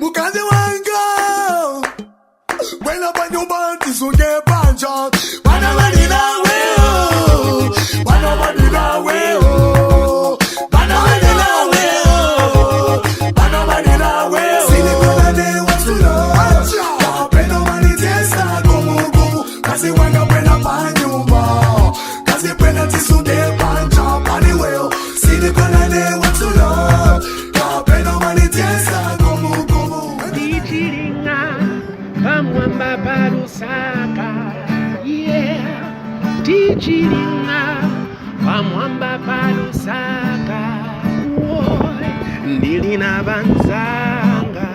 Mukazi wango. When up on your body, so get punch out. Banabadi that way, oh. Banabadi that way, oh. Banabadi that way, oh. Banabadi that way, oh. See the color they want to know. Kapeno mani testa, como como. Kasi wanga pena panyumba. Kasi pena tisu get punch out. Anyway, oh. See the color they want to know. Kapeno mani testa, como como. Pamwamba parusaka, yeah. Tichiringa, pamwamba parusaka, woy. Nilina banzanga,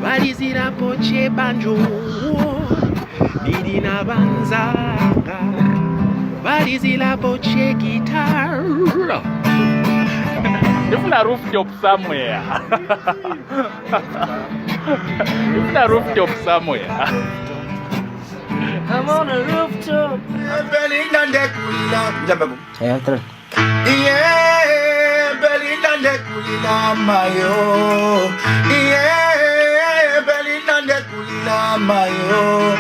valizira poche banjo, woy. Nilina banzanga, valizira poche guitar. If na rooftop somewhere. If na rooftop somewhere. I'm on a rooftop. Belinda de kulila. Jambabu. Yeah, Belinda de kulila mayo. Yeah, Belinda de kulila mayo.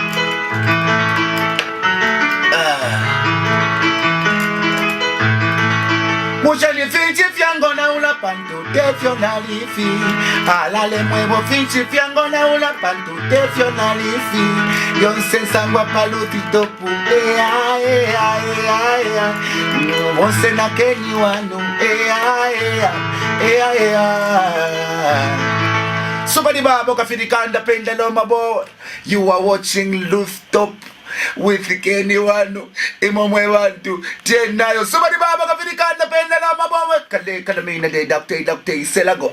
Mucha ni finchi fiango na una pantu defio na lifi. Ala le muevo finchi fiango na una pantu defio na lifi. Yonse sangwa palutito pu. Onse na keni wanu. Somebody babo kafirikanda pendelo mabo. You are watching Rooftop with Kenny Wanu, Imomwe Wantu, Tenayo. Somebody baba kafirikanda pendelo mabo. Kale kalamina de doctor selago.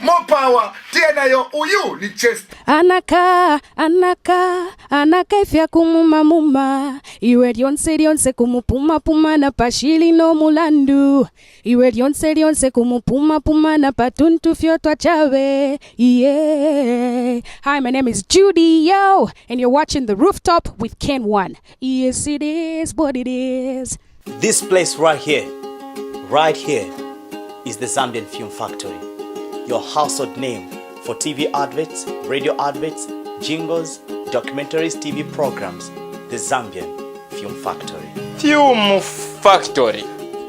More power, Tenayo uyu ni chest. Anaka ifya kumumamuma. Iwe lyonse kumupuma na pashili no mulandu. Iwe lyonse kumupuma na patuntu fyotwa chawe. Yeah. Hi, my name is Judy, yo, and you're watching The Rooftop with Ken One. Yes, it is what it is. This place right here is the Zambian Film Factory. Your household name for TV adverts, radio adverts, jingles, documentaries, TV programs. The Zambian Film Factory. Film Factory.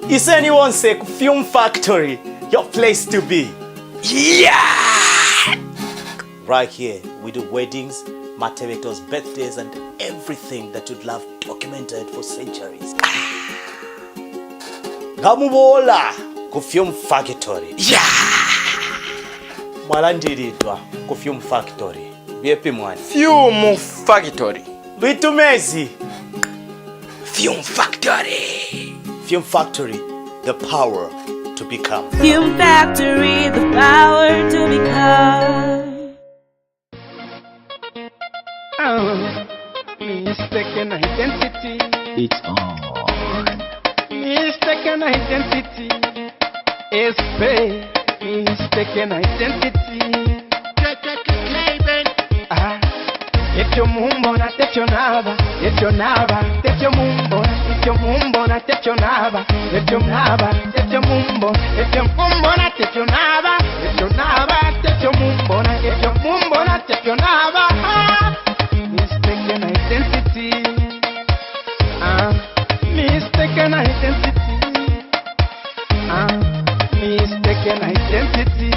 Is anyone say Film Factory your place to be? Yeah! Right here, we do weddings, maternities, birthdays, and everything that you'd love documented for centuries. Gamubola ku Film Factory. Yeah! Mwalandiridwa ku Film Factory. Biepi mwani? Film Factory. Bitumezi. Film Factory. Film Factory, the power to become. Film Factory, the power to become. Mistaken identity. It's on. Mistaken identity. Mistaken identity. If your mumbo na tetyo naba, if your naba, tetyo mumbo, if your mumbo na tetyo naba, if your naba, tetyo mumbo, if your mumbo na tetyo naba, if your naba, tetyo mumbo na, if your mumbo na tetyo naba. Mistaken identity. Mistaken identity. Mistaken identity.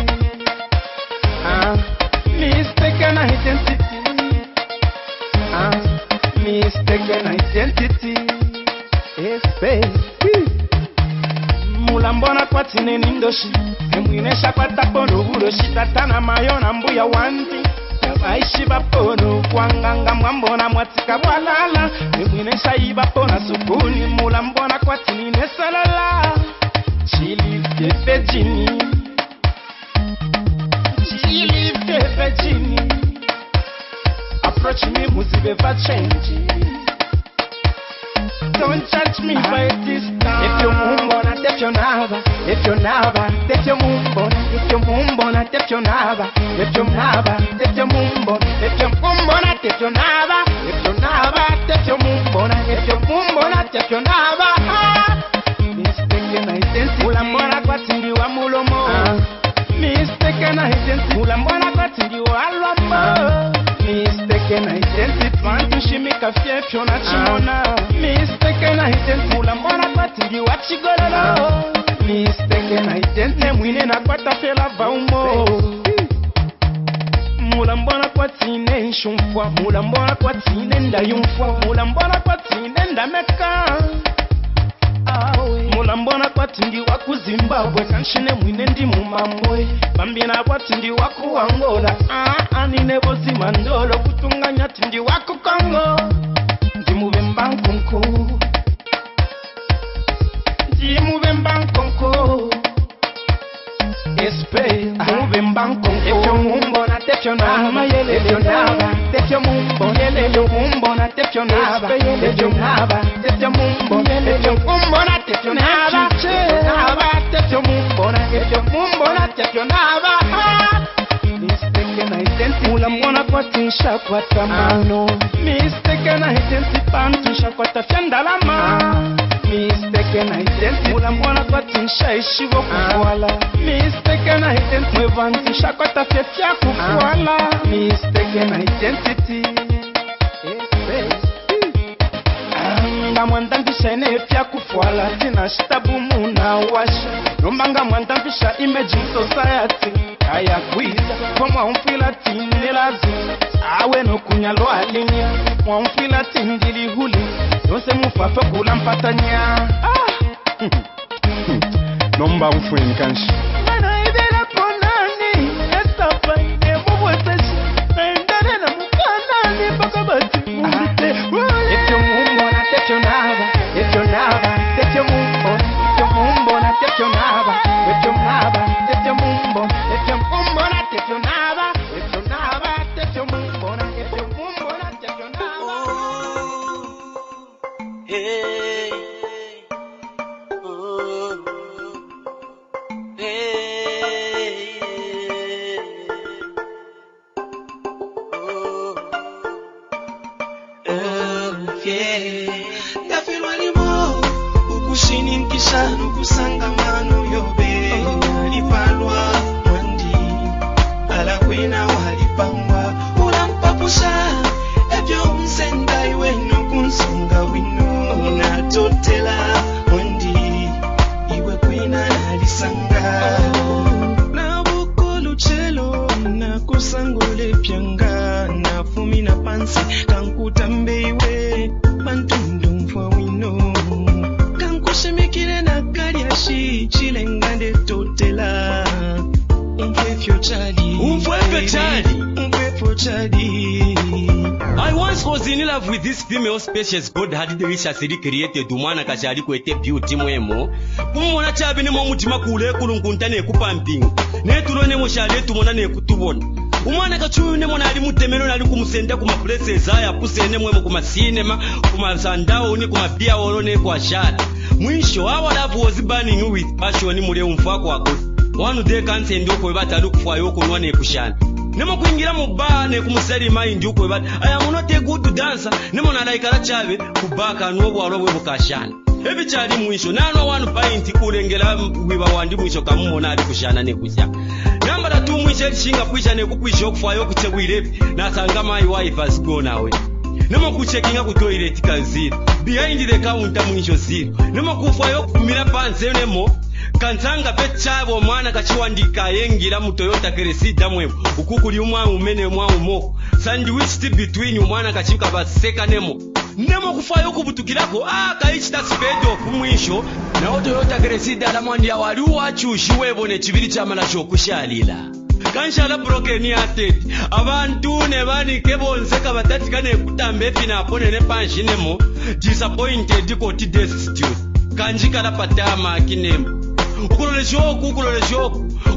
Mistaken identity. Mistaken identity. Mulambona kwa tine nindoshi. Emwinesha kwa tapono uroshi. Tatana mayona mbuya wanti. Yabaishi bapono. Kwanganga mwambona mwatika walala. Emwinesha ibapona sukuni. Mulambona kwa tine nesalala. Chili Virginia. Chili Virginia. Approach me, musibe va change. Don't judge me by this time. If you mumbo na tetyo naba, if you naba, tetyo mumbo, if you mumbo na tetyo naba, if you naba, tetyo mumbo, if you mumbo na tetyo naba, if you naba, tetyo mumbo na, if you mumbo na tetyo naba. Mistaken identity. Ulambona kwa tindi wa mulomo. Mistaken mistaken identity mwine na kwata fela vaumo mulambona kwatine nshumfwa mulambona kwatine ndayumfwa mulambona kwatine ndameka mulambona kwatindi waku Zimbabwe kanshine mwine ndi mumambwe bambina kwatindi waku Angola anine bozi mandolo kutunganya tindi waku Kongo ndimuve mbankunku Espe, move mbanko. If you mumbo na take your naba, if you naba, take your mumbo. If you mumbo na take your naba, if you naba, take your mumbo. If you mumbo na take your naba, take your mumbo na. If you mumbo na take your naba. Mistaken identity, mulambona kwa tinsha kwa tamano. Mistaken identity, pantusha kwa tafyandalama. Mistaken identity, mulambona kwa tinsha ishivo kufuala. Mistaken identity, mwevantisha kwa tafyafya kufuala. Mistaken identity, nga mwandambisha enefya kufuala. Tina shitabu muna washa nombanga mwandambisha image society kaya kwiza kwa mwamfila tini lazima awe no kunyalo alinya mwamfila tini dili huli yose mufafa kula mpatanya nomba mfweni kanshi mana idela ponani estapa ine mubweteshi naendane na mukanani baka bati mubite if you mumbo na take your naba if you naba take your mumbo if you mumbo na take your naba if you naba take your mumbo if you mumbo na take your naba if you naba take your mumbo na if you mumbo na take your naba hey Nukusangamano yobe alipalwa mwandi alakwena walipangwa ulampapusha ebyo msenda iwe nukunsunga wino natotela mwandi iwe kwena alisanga na bukolu chelo na kusangole pyanga na fumi na pansi kankutambe iwe bantundu mfwa wino shemekile na kaliashi chilengande totela umfefyo chali I once was in love with this female species God had deliciously created umwana kachali kwete beauty mwemo kumona chabe ne mutima kule kulunkunta ne kupamping ne tulone mushale tumona ne kutubona umwana kachuyu ne mona ali mutemero nali kumusenda kuma places aya kusene mwemo kuma cinema kuma sandao ni kuma bia olone kwa shata mwisho our love was burning with passion mule umfako wako one day can't send uko batali kufayo kunwa ne kushana nemo kuingira mu bar ne kumuseri mind uko bat I am not a good dancer nemo na like ara chabe kubaka no bwalo bwe bukashana ebi chali mwisho nano one pint kulengela wiba wandi mwisho kamumona ali kushana ne kusha namba la 2 mwisho lishinga kwisha ne kukwisha okufayo kuchebwirebi nasanga my wife has gone away nemo kuchekinga ku toilet kanzira behind the counter mwisho zero nemo kufayo kumira panze nemo kansanga pechabo mwana kachiwandika yengira mu Toyota Cresida mwemo ukukuli umwa umene mwa umoko sandwich between umwana kachika baseka nemo kufayo kubutukirako kaichita speed of mwisho na Toyota Cresida la mwandi ya wali wachushi webone chibiri chamala chokushalila kanshala broken hearted abantu ne banike bonseka batatikane kutambe fina pone ne panshinemo disappointed koti destitute kanjikala patama kinemo ukulole shoku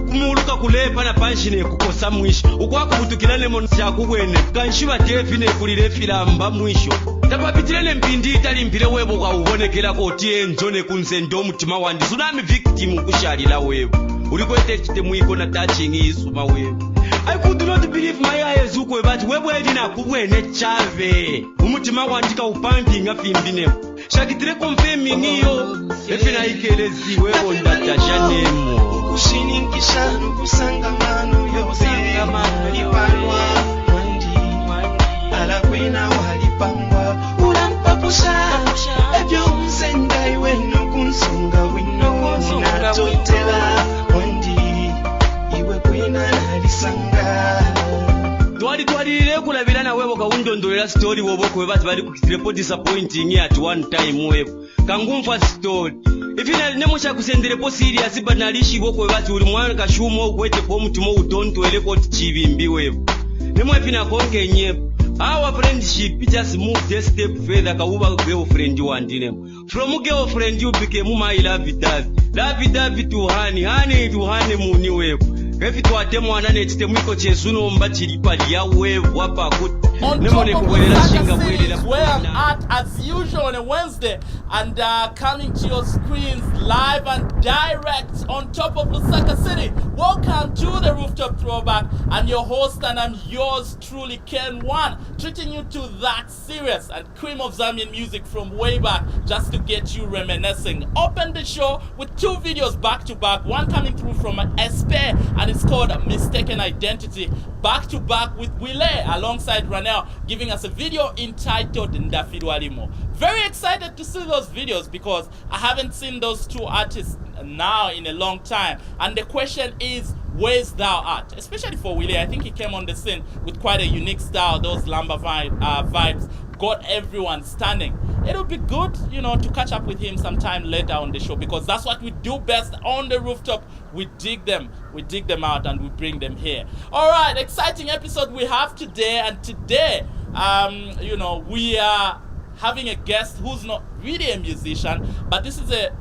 kumuluka kulepa na panshine kukosa mwisho ukwako butukilane monsa kubwene kanshiba tefine kulire filamba mwisho tapapitirane mpindi italimpire webo kwa ubonekela koti enjone kunsendo mutima wandi tsunami victim kushalila webo ulikwete chitemu iko na touching isuma webo I could not believe my eyes ukwe but webo edina kubwene chave umutima wandika upumping afimbine shakitire confirming iyo efina ikelezi webo ndatashanemo kushinikisha nukusangamano yobe alipalwa mwandi alakwena walipangwa ulampapusha ebyo msenda iwe nukunsunga wino natotela nekulabira nawe bokawundondolera story woboko webati bali ku disappointing at one time webo kangumfa story ifina nemusha kusenderepo serious but nalishi boko webati uli mwana kashumo okwete po mutumo utontwele ko chibimbi webo nemwe fina konke nyebo our friendship just moved a step further kawuba girlfriend wandine from girlfriend you became my love to honey muni webo If it were them one and it's the Miko Chesuno Mbachilipa, Yahweh, Wapa, good. On top of Osaka City is where I'm at as usual on a Wednesday and coming to your screens live and direct on top of Osaka City. Welcome to the Rooftop Throwback. I'm your host and I'm yours truly, Ken One, treating you to that serious and cream of Zambian music from way back just to get you reminiscing. Open the show with two videos back to back, one coming through from Espe and it's called Mistaken Identity, back to back with Wile alongside Ranel, giving us a video entitled Ndafidwalimo. Very excited to see those videos because I haven't seen those two artists now in a long time. And the question is, where's thou at? Especially for Wile, I think he came on the scene with quite a unique style. Those Lamba vibes got everyone standing. It'll be good, to catch up with him sometime later on the show because that's what we do best on the Rooftop. We dig them out and we bring them here. All right, exciting episode we have today, and today, we are having a guest who's not really a musician, but this is a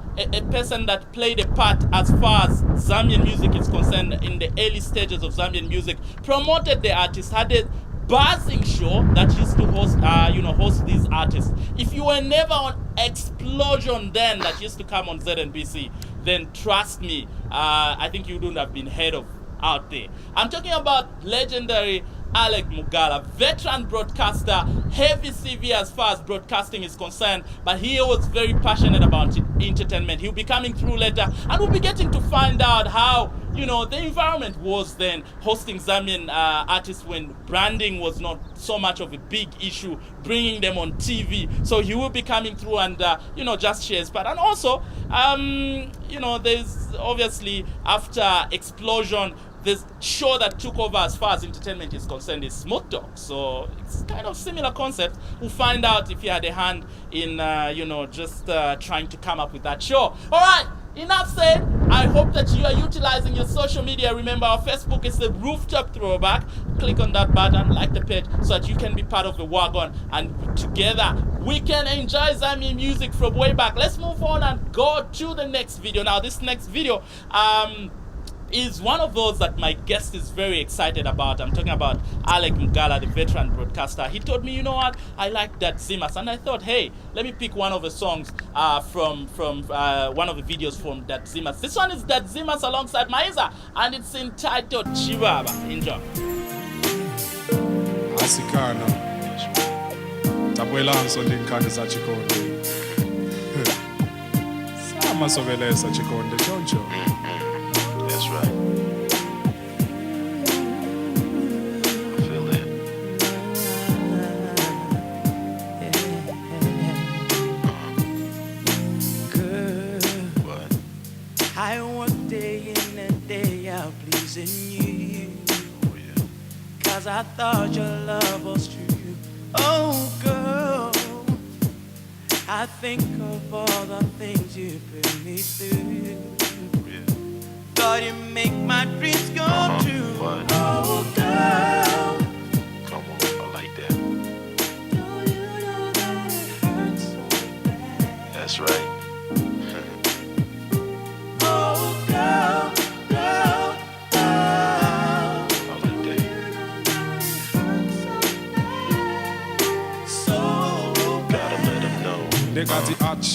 person that played a part as far as Zambian music is concerned in the early stages of Zambian music, promoted the artist, had a buzzing show that used to host these artists. If you were never on Explosion then that used to come on ZNBC, then trust me, I think you wouldn't have been heard of out there. I'm talking about legendary Alec Mugala, veteran broadcaster, heavy CV as far as broadcasting is concerned, but he was very passionate about entertainment. He'll be coming through later, and we'll be getting to find out how, the environment was then hosting Zambian artists when branding was not so much of a big issue, bringing them on TV. So he will be coming through and, just share his part. And also, there's obviously, after Explosion, this show that took over as far as entertainment is concerned is Smooth Talk. So it's kind of similar concept. We'll find out if he had a hand in, just trying to come up with that show. All right, enough said. I hope that you are utilizing your social media. Remember, our Facebook is the Rooftop Throwback. Click on that button, like the page, so that you can be part of the wagon. And together, we can enjoy Zambian music from way back. Let's move on and go to the next video. Now, this next video, is one of those that my guest is very excited about. I'm talking about Alec Mugala, the veteran broadcaster. He told me, you know what, I like that Zimas, and I thought, hey, let me pick one of the songs from one of the videos from that Zimas. This one is that Zimas alongside Maiza, and it's entitled Chibaba. Enjoy. Asikana tabwelanso ndinkani za chikonde sama sovelesa chikonde choncho. That's right. I feel it. Girl, What? I work day in and day out pleasing you. Oh, yeah. 'Cause I thought your love was true. Oh, girl, I think of all the things you put me through. Thought you make my dreams come true. What? Oh, girl, Come on, I like that. don't you know that it hurts so bad? That's right. Oh, girl, girl, girl, I like that. so Gotta let him know. Negati ach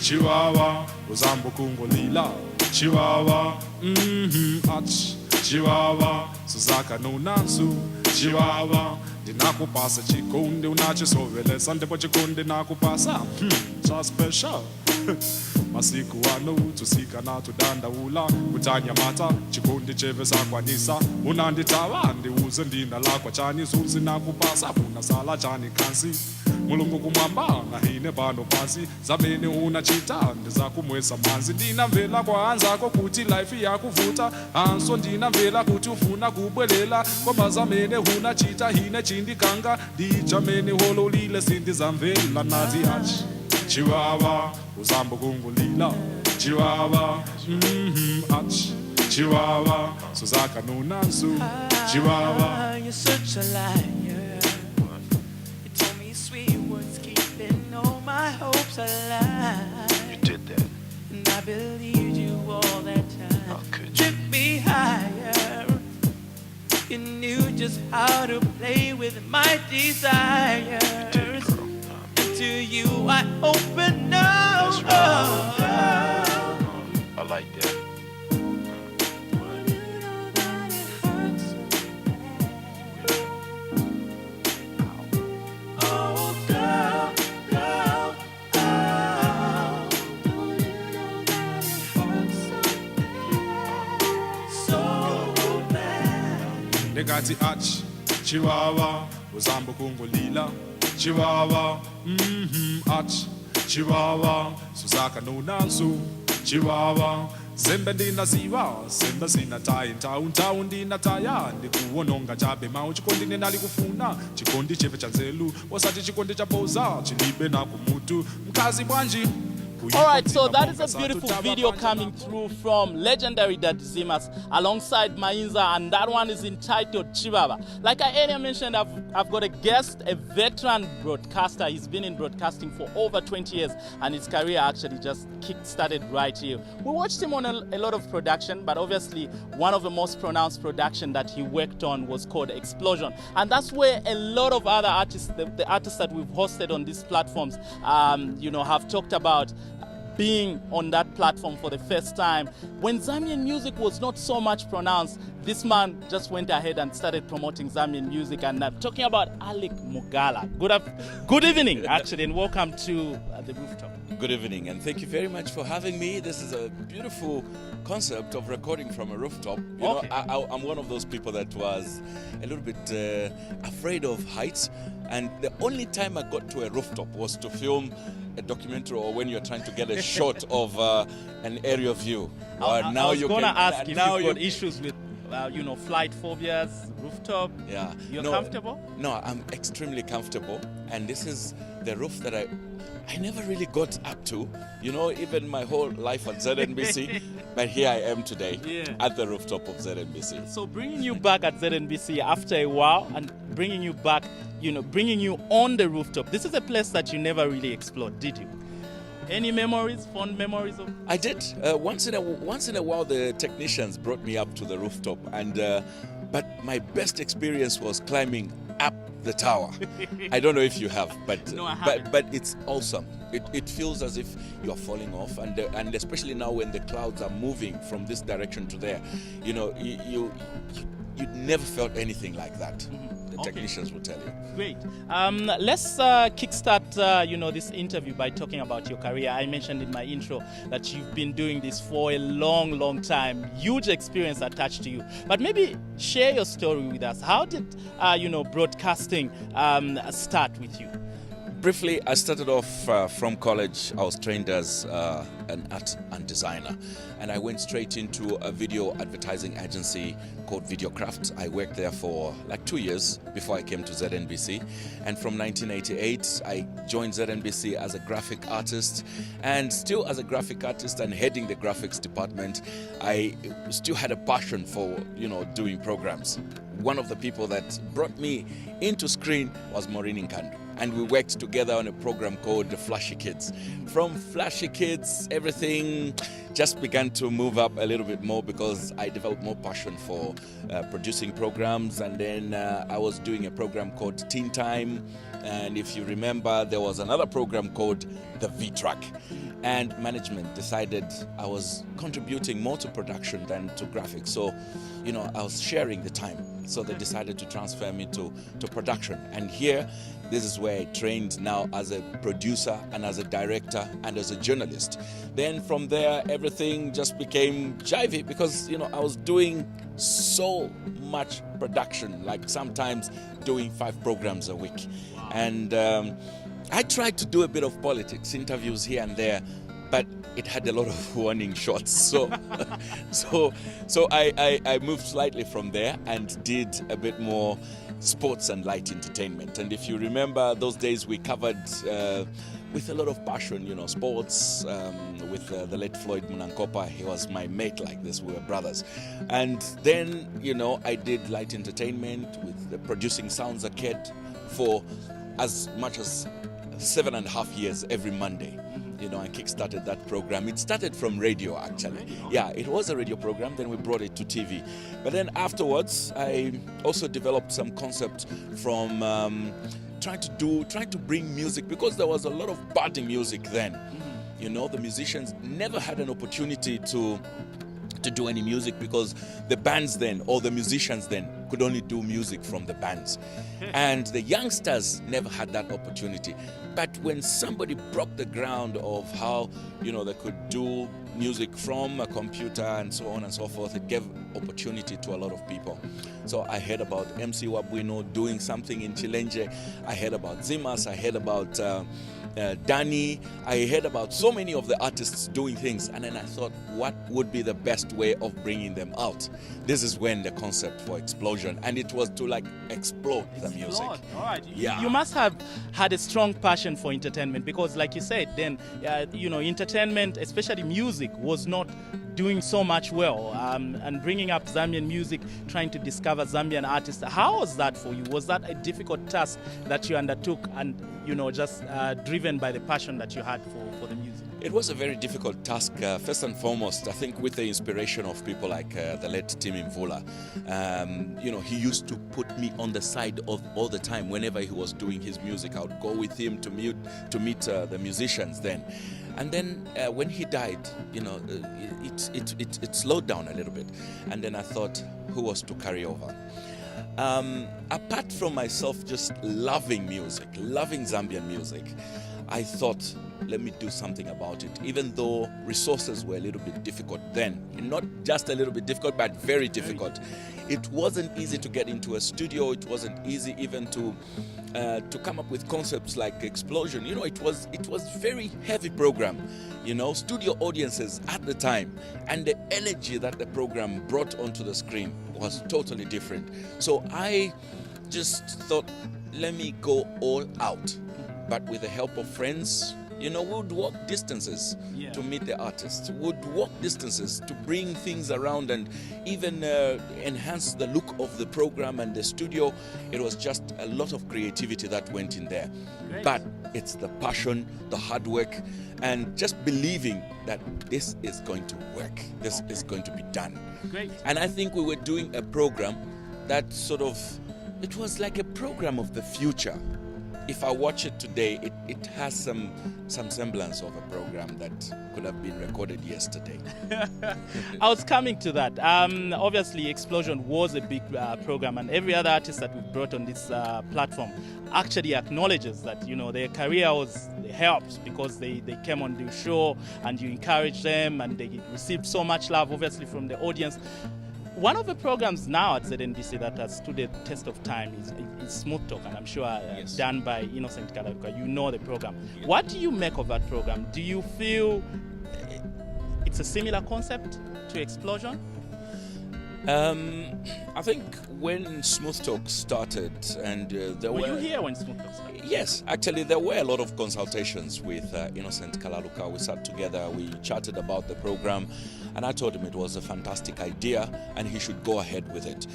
chihuahua uzambo kungolila chihuahua ach chihuahua suzaka no nansu chihuahua ndinakupasa chikonde unachisovelesa ndipo chikonde nakupasa cha special masiku ano tusika na tudandaula kutanyamata chikonde cheve sakwanisa unanditawa ndiuze ndina lakwa chani zuzi nakupasa unasala chani kansi mulungu kumwamba nahine pano pasi zamene unachita ndizakumwesa manzi ndinamvera kwa anzako kuti life yakuvuta anso ndinamvera kuti ufuna kubwelela koma zamene unachita hine chindikanga ndichamene hololile sindizamvera nazi achi chiwawa uzambo kungulila chiwawa achi chiwawa suzaka nunansu chiwawa. You're such a liar. You told me sweet words, keeping all my hopes alive. You did that. And I believed you all that time. How could you? Took me higher. You knew just how to play with my desires. And to you I open up. That's right. I like that. Negati ach chiwawa uzambo kungulila chiwawa ach chiwawa suzaka nunansu chiwawa zembe ndinaziva zembe zinatayi nthawu ndinataya ndikuwononga chabe mawu chikondi nenali kufuna chikondi chepe cha nzelu wasati chikondi cha boza chilibe na kumutu mkazi bwanji. Alright, so that is a beautiful video coming through from legendary Daddy Zimas alongside Mainza, and that one is entitled Chibaba. Like I earlier mentioned, I've got a guest, a veteran broadcaster. He's been in broadcasting for over 20 years, and his career actually just kick-started right here. We watched him on a lot of production, but obviously one of the most pronounced production that he worked on was called Explosion. And that's where a lot of other artists, the artists that we've hosted on these platforms, have talked about being on that platform for the first time. When Zambian music was not so much pronounced, this man just went ahead and started promoting Zambian music. And I'm talking about Alec Mugala. Good evening, actually, and welcome to the Rooftop. Good evening, and thank you very much for having me. This is a beautiful concept of recording from a rooftop. You know, I'm one of those people that was a little bit afraid of heights, and the only time I got to a rooftop was to film a documentary or when you're trying to get a shot of an area view. I was going to ask if you've got issues with flight phobias, rooftop. Yeah. You're comfortable? No, I'm extremely comfortable, and this is the roof that I never really got up to, even my whole life at ZNBC, but here I am today at the rooftop of ZNBC. So bringing you back at ZNBC after a while and bringing you back, bringing you on the rooftop, this is a place that you never really explored, did you? Any memories, fond memories of? I did. Once in a while, the technicians brought me up to the rooftop, but my best experience was climbing up the tower. I don't know if you have, but no, I haven't. But it's awesome. It feels as if you're falling off, and especially now when the clouds are moving from this direction to there, you never felt anything like that. Mm-hmm. The technicians will tell you. Great. Let's kickstart, this interview by talking about your career. I mentioned in my intro that you've been doing this for a long, long time. Huge experience attached to you. But maybe share your story with us. How did, broadcasting start with you? Briefly, I started off from college. I was trained as an art and designer, and I went straight into a video advertising agency called Videocraft. I worked there for like 2 years before I came to ZNBC, and from 1988 I joined ZNBC as a graphic artist, and still as a graphic artist and heading the graphics department, I still had a passion for doing programs. One of the people that brought me into screen was Maureen Nkandu, and we worked together on a program called The Flashy Kids. From Flashy Kids, everything just began to move up a little bit more because I developed more passion for producing programs, and then I was doing a program called Teen Time, and if you remember, there was another program called The V-Track, and management decided I was contributing more to production than to graphics, so I was sharing the time, so they decided to transfer me to production, and here this is where I trained now as a producer and as a director and as a journalist. Then from there, everything just became jivey because, I was doing so much production, like sometimes doing 5 programs a week. And I tried to do a bit of politics, interviews here and there, but it had a lot of warning shots. So, so I moved slightly from there and did a bit more sports and light entertainment. And if you remember those days, we covered with a lot of passion, you know, sports with the late Floyd Munankopa. He was my mate like this. We were brothers. And then, you know, I did light entertainment with the producing sounds a kid for as much as 7.5 years every Monday. You know, I kickstarted that program. It started from radio, actually. Yeah, it was a radio program. Then we brought it to TV. But then afterwards, I also developed some concept from trying to bring music, because there was a lot of budding music then. You know, the musicians never had an opportunity to do any music, because the bands then, or the musicians then, could only do music from the bands. And the youngsters never had that opportunity. But when somebody broke the ground of how, you know, they could do music from a computer and so on and so forth, it gave opportunity to a lot of people. So I heard about MC Wabwino doing something in Chilenje. I heard about Zimas. I heard about Danny. I heard about so many of the artists doing things, and then I thought, what would be the best way of bringing them out? This is when the concept for Explosion, and it was to like explode the music. All right. Yeah. You must have had a strong passion for entertainment, because like you said, then you know, entertainment, especially music, was not doing so much well, and bringing up Zambian music, trying to discover Zambian artists. How was that for you? Was that a difficult task that you undertook, and you know, just driven by the passion that you had for the music? It was a very difficult task, first and foremost, I think with the inspiration of people like the late Tim Mvula. You know, he used to put me on the side of all the time. Whenever he was doing his music, I would go with him to meet the musicians then. And then when he died, you know, it slowed down a little bit. And then I thought, who was to carry over? Apart from myself just loving music, loving Zambian music, I thought, let me do something about it, even though resources were a little bit difficult then. Not just a little bit difficult, but very difficult. It wasn't easy to get into a studio. It wasn't easy even to come up with concepts like Explosion. You know, it was very heavy program. You know, studio audiences at the time, and the energy that the program brought onto the screen was totally different. So I just thought, let me go all out. But with the help of friends, you know, we would walk distances to meet the artists. We would walk distances to bring things around and even enhance the look of the program and the studio. It was just a lot of creativity that went in there. Great. But it's the passion, the hard work, and just believing that this is going to work. This is going to be done. Great. And I think we were doing a program that sort of, it was like a program of the future. If I watch it today, it has some semblance of a program that could have been recorded yesterday. I was coming to that. Obviously, Explosion was a big program, and every other artist that we've brought on this platform actually acknowledges that, you know, their career was helped because they came on the show and you encouraged them, and they received so much love, obviously, from the audience. One of the programs now at ZNBC that has stood the test of time is Smooth Talk, and I'm sure done by Innocent Kalaruka. You know the program. Yes. What do you make of that program? Do you feel it's a similar concept to Explosion? I think when Smooth Talk started, and were you here when Smooth Talk started? Yes, actually there were a lot of consultations with Innocent Kalaluka. We sat together, we chatted about the program, and I told him it was a fantastic idea and he should go ahead with it.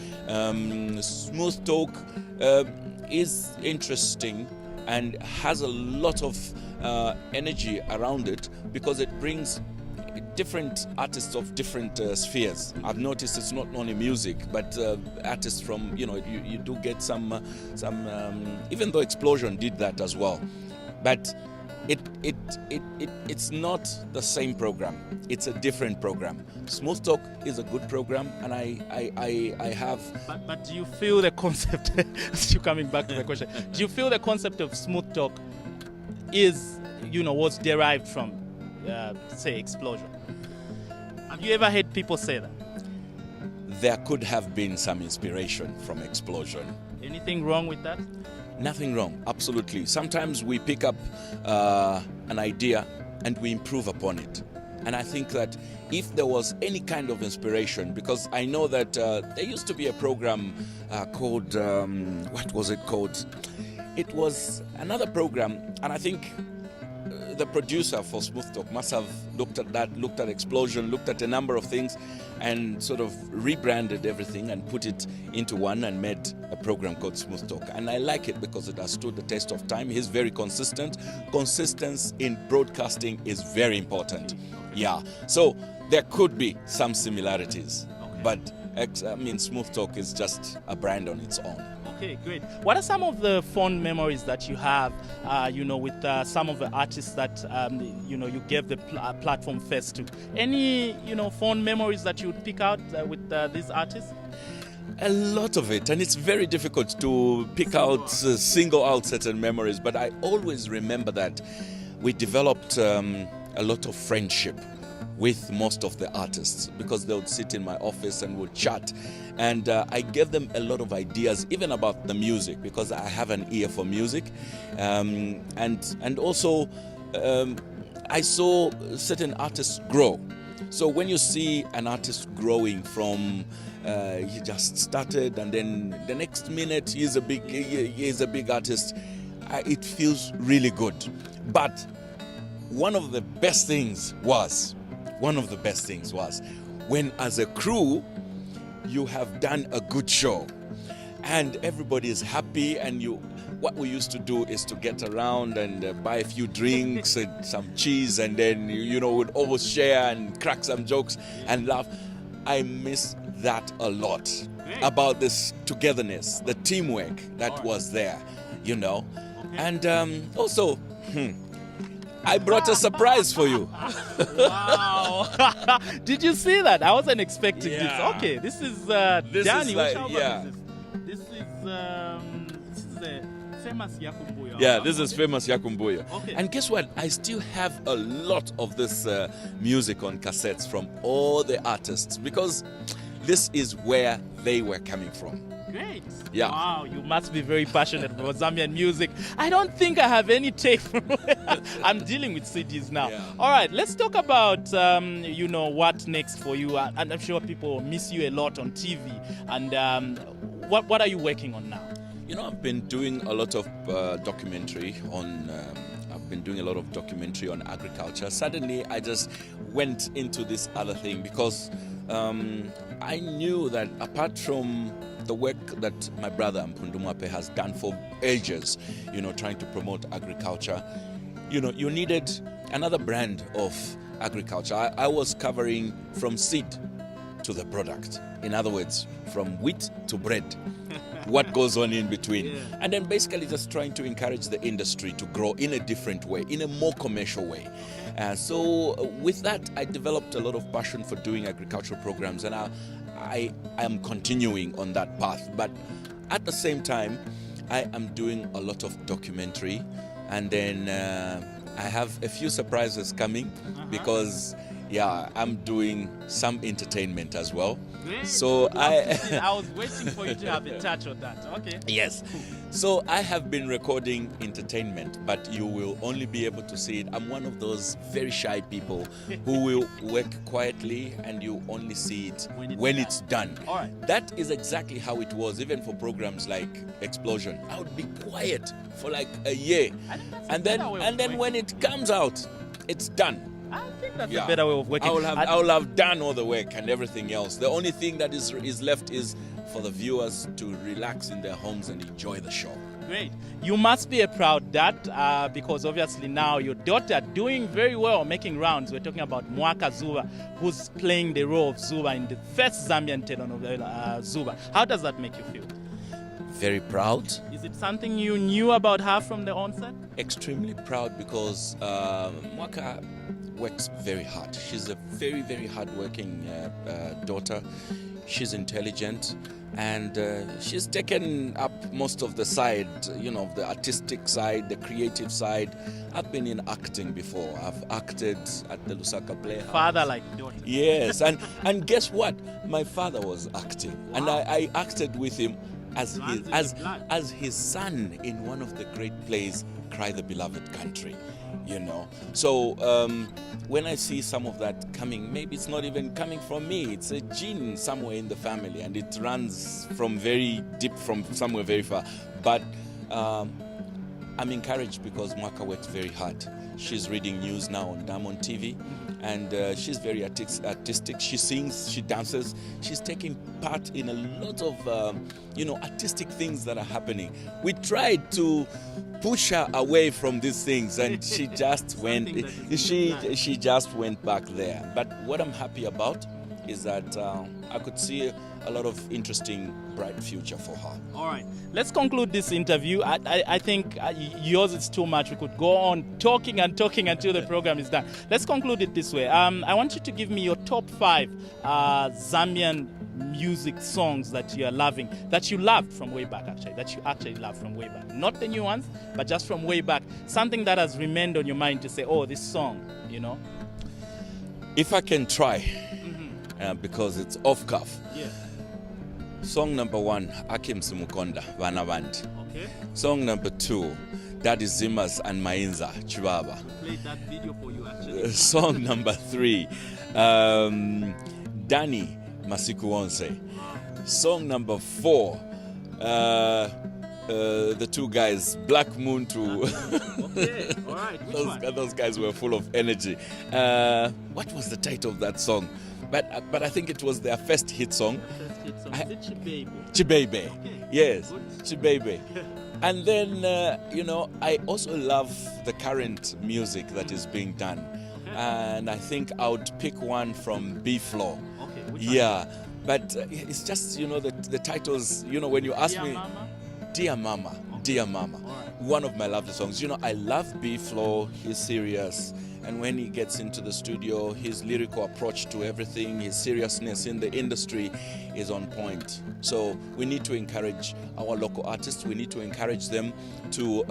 Smooth Talk is interesting and has a lot of energy around it, because it brings different artists of different spheres. I've noticed it's not only music, but artists from, you know, you do get some even though Explosion did that as well, but it's not the same program. It's a different program. Smooth Talk is a good program, and I have. But do you feel the concept? You coming back to the question? Do you feel the concept of Smooth Talk is, you know, was derived from say Explosion? Have you ever heard people say that? there could have been some inspiration from Explosion. Anything wrong with that? Nothing wrong, absolutely. Sometimes we pick up an idea and we improve upon it. And I think that if there was any kind of inspiration, because I know that there used to be a program called, what was it called? It was another program, and I think the producer for Smooth Talk must have looked at that, looked at Explosion, looked at a number of things, and sort of rebranded everything and put it into one and made a program called Smooth Talk. And I like it because it has stood the test of time. He's very consistent. Consistency in broadcasting is very important. Yeah. So there could be some similarities, but Smooth Talk is just a brand on its own. Okay, great. What are some of the fond memories that you have, with some of the artists that, you gave the platform first to? Any, fond memories that you would pick out with these artists? A lot of it, and it's very difficult to pick out, single out certain memories, but I always remember that we developed a lot of friendship with most of the artists, because they would sit in my office and would chat, and I gave them a lot of ideas even about the music, because I have an ear for music, and also I saw certain artists grow. So when you see an artist growing from he just started and then the next minute he's a big artist, it feels really good. But one of the best things was when, as a crew, you have done a good show and everybody is happy, and what we used to do is to get around and buy a few drinks and some cheese, and then we'd all share and crack some jokes and laugh. I miss that a lot, about this togetherness, the teamwork that was there, and also I brought a surprise for you. Wow. Did you see that? I wasn't expecting this. Okay, this is Danny. Which album is this? This is the famous Yakumbuya. Yeah, this is famous Yakumbuya. Okay. And guess what? I still have a lot of this music on cassettes from all the artists, because this is where they were coming from. Great. Yeah. Wow, you must be very passionate about Zambian music. I don't think I have any tape. I'm dealing with CDs now. Yeah. All right, let's talk about, what next for you. And I'm sure people miss you a lot on TV. And what are you working on now? I've been doing a lot of documentary on agriculture. Suddenly, I just went into this other thing because I knew that apart from the work that my brother Mpundumape has done for ages, trying to promote agriculture, you needed another brand of agriculture. I was covering from seed to the product. In other words, from wheat to bread. What goes on in between. Yeah. And then basically just trying to encourage the industry to grow in a different way, in a more commercial way. So with that, I developed a lot of passion for doing agricultural programs, and I am continuing on that path. But at the same time, I am doing a lot of documentary, and then I have a few surprises coming because I'm doing some entertainment as well. Great. So I was waiting for you to have a touch on that. Okay. Yes. So I have been recording entertainment, but you will only be able to see it. I'm one of those very shy people who will work quietly, and you only see it when it's done. All right. That is exactly how it was, even for programs like Explosion. I would be quiet for like a year, and then when it comes out, it's done. I think that's a better way of working. I will have done all the work and everything else. The only thing that is left is for the viewers to relax in their homes and enjoy the show. Great. You must be a proud dad because obviously now your daughter doing very well, making rounds. We're talking about Mwaka Zuba, who's playing the role of Zuba in the first Zambian telenovela, Zuba. How does that make you feel? Very proud. Is it something you knew about her from the onset? Extremely proud because Mwaka works very hard. She's a very, very hard-working daughter. She's intelligent. and she's taken up most of the side, the artistic side, the creative side. I've been in acting before. I've acted at the Lusaka Playhouse. Father like daughter. Yes, and guess what? My father was acting, and I acted with him as his son in one of the great plays, Cry the Beloved Country. So when I see some of that coming, maybe it's not even coming from me, it's a gene somewhere in the family, and it runs from very deep, from somewhere very far. But I'm encouraged because Mwaka works very hard. She's reading news now on Diamond TV, and she's very artistic. She sings, she dances, she's taking part in a lot of artistic things that are happening. We tried to push her away from these things, and she just went back there. But what I'm happy about is that I could see a lot of interesting, bright future for her. All right, let's conclude this interview. I think yours is too much. We could go on talking and talking until the program is done. Let's conclude it this way. I want you to give me your top 5 Zambian music songs that you are loving, that you loved from way back, that you actually loved from way back. Not the new ones, but just from way back. Something that has remained on your mind to say, oh, this song, If I can try, because it's off cuff. Yeah. Song number 1, Akim Simukonda, Vana Bandi. Okay. Song number 2, Daddy Zimas and Mainza, Chibaba. Played that video for you actually. Song number 3, Danny Masikuonse. Song number 4, the 2 guys, Black Moon to... Okay, all right. Which one? Those guys were full of energy. What was the title of that song? But I think it was their first hit song. Is it Chibebe? Chibebe. Okay. Yes, Good. Chibebe. And then, I also love the current music that is being done. Okay. And I think I would pick one from B-Flow. Okay, which Yeah, but it's just, the titles, when you ask me... Mama? Dear Mama, Okay. Dear Mama. All right. One of my lovely songs. I love B-Flow, he's serious. And when he gets into the studio, his lyrical approach to everything, his seriousness in the industry is on point. So we need to encourage our local artists. We need to encourage them to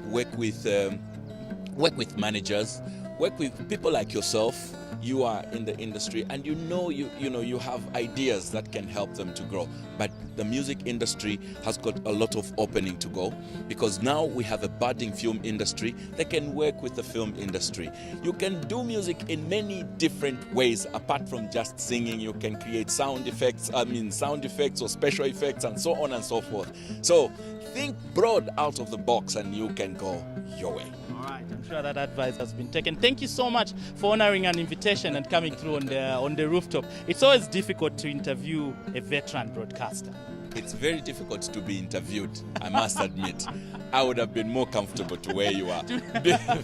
work with managers, work with people like yourself. You are in the industry, and you have ideas that can help them to grow. But the music industry has got a lot of opening to go, because now we have a budding film industry that can work with the film industry. You can do music in many different ways apart from just singing. You can create sound effects or special effects and so on and so forth. So think broad out of the box and you can go your way. All right, I'm sure that advice has been taken. Thank you so much for honoring an invitation and coming through on the rooftop. It's always difficult to interview a veteran broadcaster. It's very difficult to be interviewed, I must admit. I would have been more comfortable to where you are.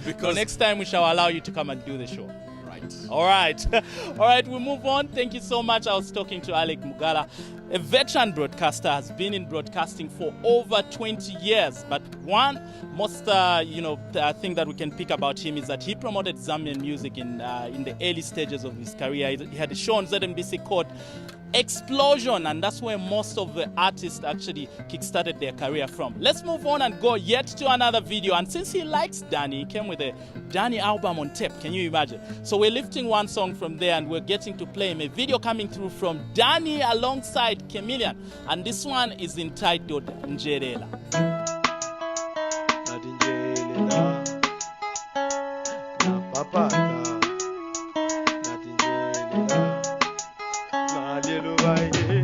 Because next time we shall allow you to come and do the show. Right. All right. All right, we move on. Thank you so much. I was talking to Alec Mugala, a veteran broadcaster, has been in broadcasting for over 20 years. But one most thing that we can pick about him is that he promoted Zambian music in the early stages of his career. He had a show on ZNBC called Explosion, and that's where most of the artists actually kickstarted their career from. Let's move on and go yet to another video. And since he likes Danny, he came with a Danny album on tape. Can you imagine? So we're lifting one song from there and we're getting to play him a video coming through from Danny alongside Chameleon, and this one is entitled Njerela.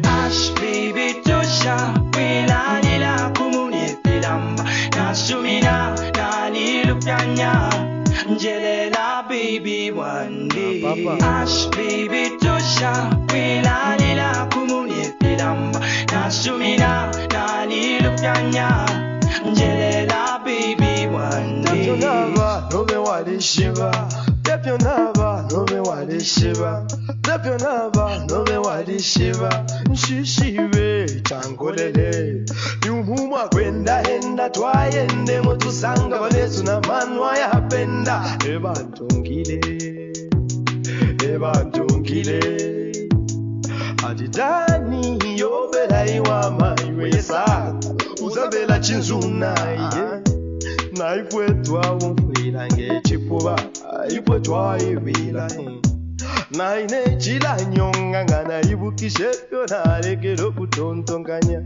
Ash baby tosha wila nila kumuni filamba nasumina nani lupanya njelela baby one day. Ash baby tosha wila nila kumuni filamba nasumina nani lupanya njelela baby one day. Tepionava nobe wali shiva. Tepionava nobe wali shiva. Tepionava nobe wali shiva. Nshishiwe changolele. Nyumuma kwenda henda twayende mutusanga banesu na manwa ya penda. Eba tungile. Adidani yobela iwa. chinzuna naifwe twawumfira ngechipuva ifwe twaivila naine chila nyonga ngana ibukishe narekero kutontonganya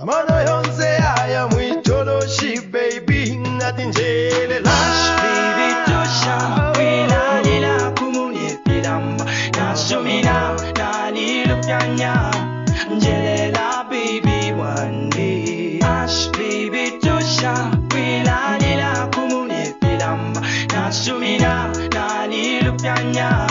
amana yonse aya mwitoloshi baby natinjelela baby tosha wilalila kumunye pilamba nashumina nalilupyanya njelela baby one day ash baby tosha wilalila kumunye pilamba nashumina nalilupyanya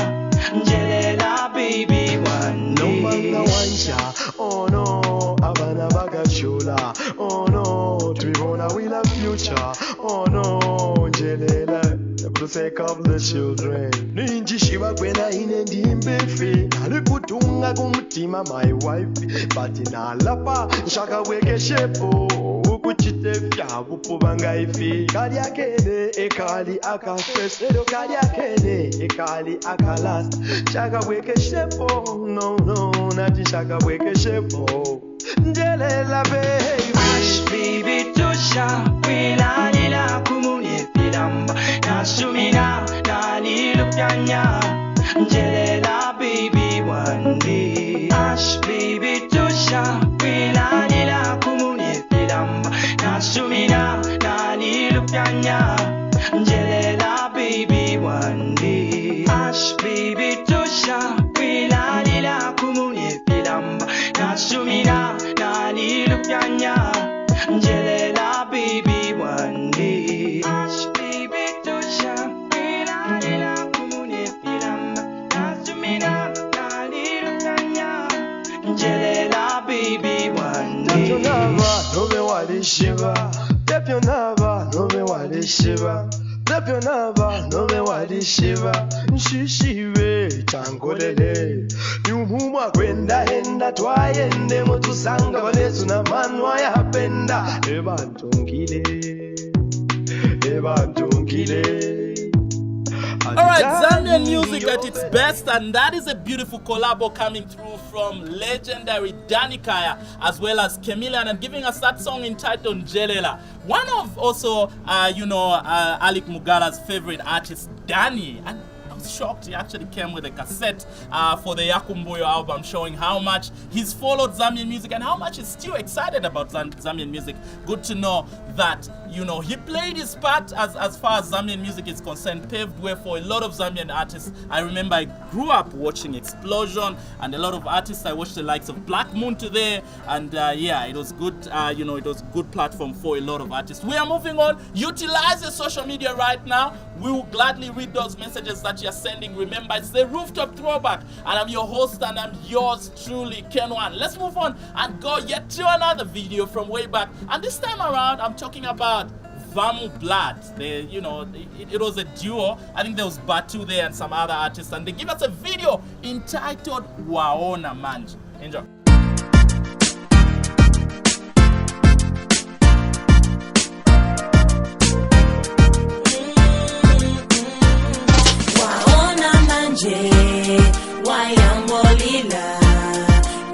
njelela baby one day no man wansha oh no abana bagashula oh no tribuna will have future oh no njelela for the sake of the children ninjishiba kwena ine ndimbefe alikutunga kumtima my wife but nalapa nshaka wekeshepo ukuchitefya kupubanga ifi kali akene ekali akafesero kali akene ekali akalast shaka wekeshepo no nati shaka wekeshepo njelela baby ash baby tosha wilalila kumunye pilamba nashumina nalilupyanya njelela baby one day ash baby tosha wilalila kumunye pilamba nashumina nalilupyanya njelela baby one day ash baby tosha wilalila kumunye pilamba nashumina nalilupyanya njelela baby one day ash baby tosha wilalila kumunye pilamba nashumina nalilupyanya njelela baby one day nobe walishiba tepyonaba nobe walishiba tepyonaba nobe walishiba nshishiwe tangolele nyumuma kwenda enda twayende motusanga banezu na manwa yapenda ebantungile Alright, Zambian music at its best, and that is a beautiful collabo coming through from legendary Danny Kaya as well as Chameleon, and giving us that song entitled Njelela. One of also, Alec Mugala's favorite artist, Danny. And I was shocked he actually came with a cassette for the Yakumbuyo album, showing how much he's followed Zambian music and how much he's still excited about Zambian music. Good to know that, he played his part as far as Zambian music is concerned, paved way for a lot of Zambian artists. I remember I grew up watching Explosion and a lot of artists. I watched the likes of Black Moon today, and it was good, it was a good platform for a lot of artists. We are moving on. Utilize the social media right now. We will gladly read those messages that you're sending. Remember, it's the Rooftop Throwback, and I'm your host, and I'm yours truly, Ken1. Let's move on and go yet to another video from way back, and this time around I'm talking about Vamu Blood. It was a duo. I think there was Batu there and some other artists, and they give us a video entitled Waona Manji. Enjoy. Waona manje wayangolila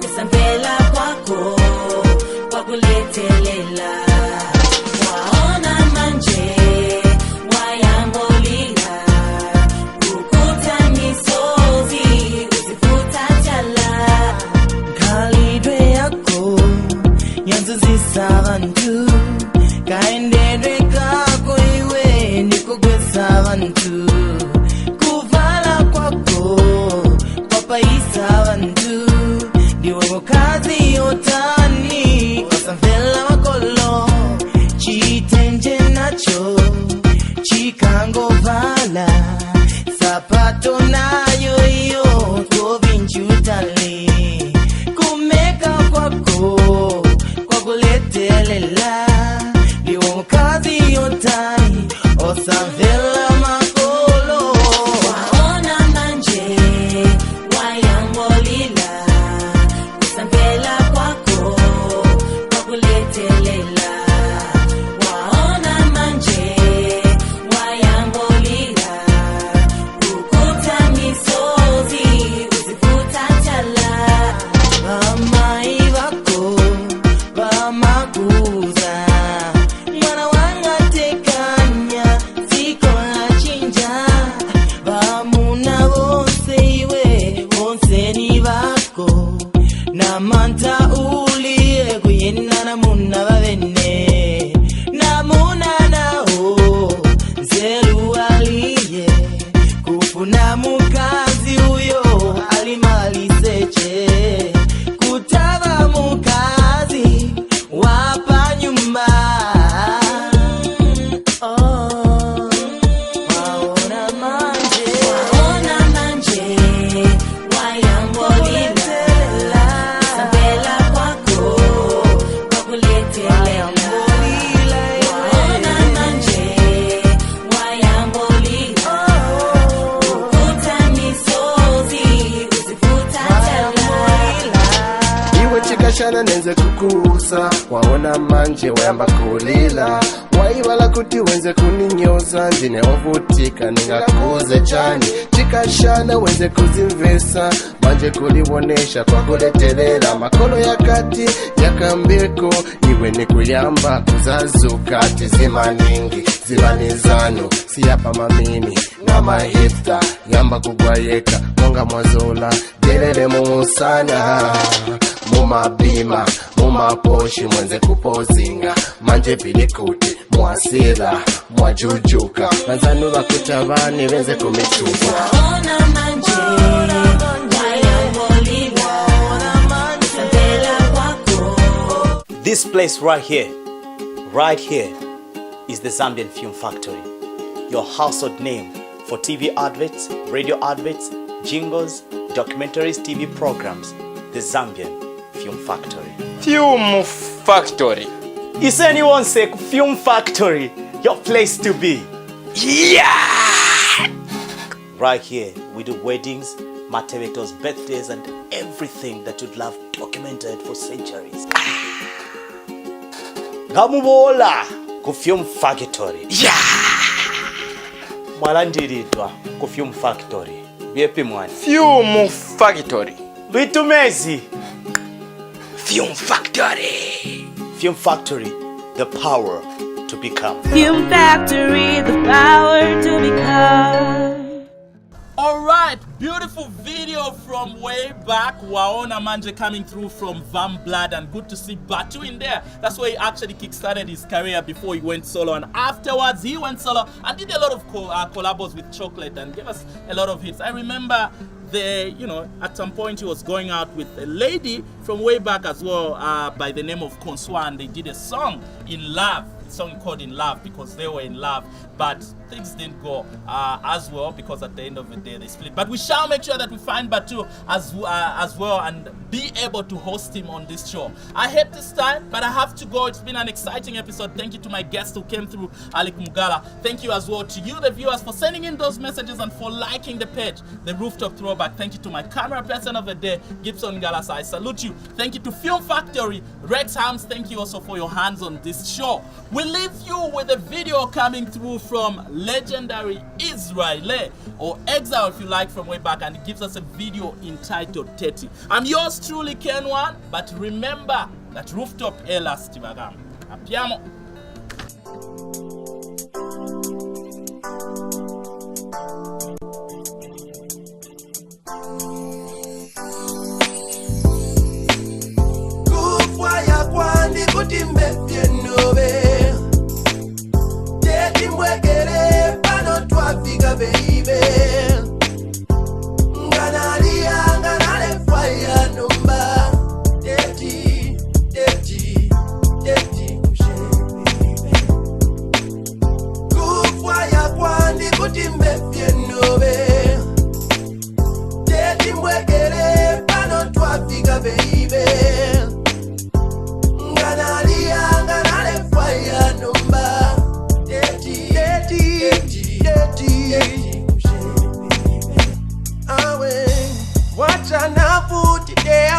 kusambela kwako kwakuletelela. Waona manje wayangolila ukuta misozi uzifuta jala. Khalidwe yako yanzuzisa abantu kaendedwe kako iwe nikugwesa abantu. Kuvala kwako kwapaisa abantu ndiwe mukazi otani wasamvela makolo chitenje nacho chikangovala sapato nayo iyo tovinchutali kumeka kwako kwakuletelela. chikashana nenze kukusa waona manje wayamba kulila waiwala kuti wenze kuninyoza ndine ovutika ningakuze chani chikashana wenze kuzimvesa manje kuliwonesha kwa kuletelela makolo yakati yakambeko iwe nikuyamba kuzazuka tizimaningi zibanizano siyapa mamini namahifta yamba kugwayeka monga mwazola delele muusana mumabima mumaposhi mwenze kupozinga manje pilikuti mwasira mwajujuka bazanu bakutabani benze kumituka This place right here is the Zambian Film Factory, your household name for TV adverts, radio adverts, jingles, documentaries, TV programs. The Zambian Film Factory. Film Factory. Is anyone say Film Factory your place to be? Yeah! Right here, we do weddings, maternity birthdays, and everything that you'd love documented for centuries. Gamubola ku Film Factory. Yeah! Mwalandiridwa ku Film Factory. Biepi mwani? Film Factory. Luitumezi. Film Factory. Film Factory, the power to become. Film Factory, the power to become. Alright, beautiful video from way back. Waona Manje coming through from Van Blood, and good to see Batu in there. That's where he actually kickstarted his career before he went solo, and afterwards he went solo and did a lot of collabos with Chocolate and gave us a lot of hits. I remember at some point he was going out with a lady from way back as well by the name of Konswa, and they did a song in love. Song called In Love because they were in love, but things didn't go as well because at the end of the day they split. But we shall make sure that we find Batu as well and be able to host him on this show. I hate this time, but I have to go. It's been an exciting episode. Thank you to my guest who came through, Alec Mugala. Thank you as well to you, the viewers, for sending in those messages and for liking the page, the Rooftop Throwback. Thank you to my camera person of the day, Gibson Galasa. I salute you. Thank you to Film Factory, Rex Hams. Thank you also for your hands on this show. We leave you with a video coming through from legendary Israeli, or Exile if you like, from way back, and it gives us a video entitled Teti. I'm yours truly, Ken One, but remember that Rooftop Elastivagam. Appiamo. Kufwaya kwandi kutimbe pienove Teti mwekere pano twafika baby Nganalia nganale fwaya numba Teti kushe baby Kufwaya kwandi kutimbe pienove Teti mwekere pano twafika baby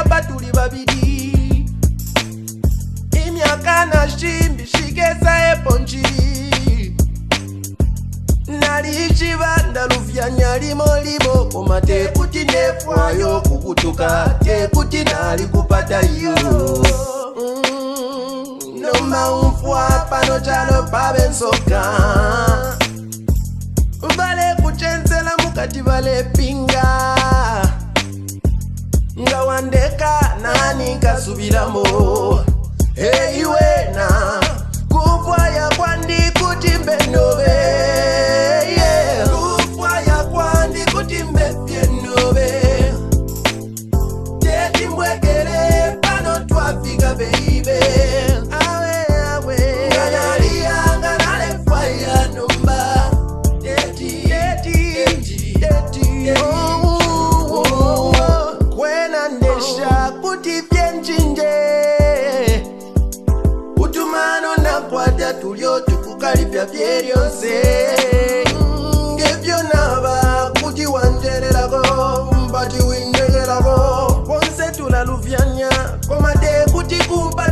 Batuli babidi imyaka na shimbi shigeza eponji nali chibanda lufyanya limo komate kuti nefwayo kukutuka tekuti nali kupata yo noma umfwa pano chalo pabensoka vale kuchenzela mukati vale pinga ngawandeka nani kasubiramo hey wena kufwaya kwandi kutimbe nove yeah kufwaya kwandi kutimbe pienove Teti mwekere pano twafika baby awe nganalia nganale fwaya numba Teti kuti vyenchinje utumano na kwata tulio tukukalipya vyeryose ngevyo naba kuti wanjerelako mbati windegerako ponse tulalufyanya komade kuti kumpa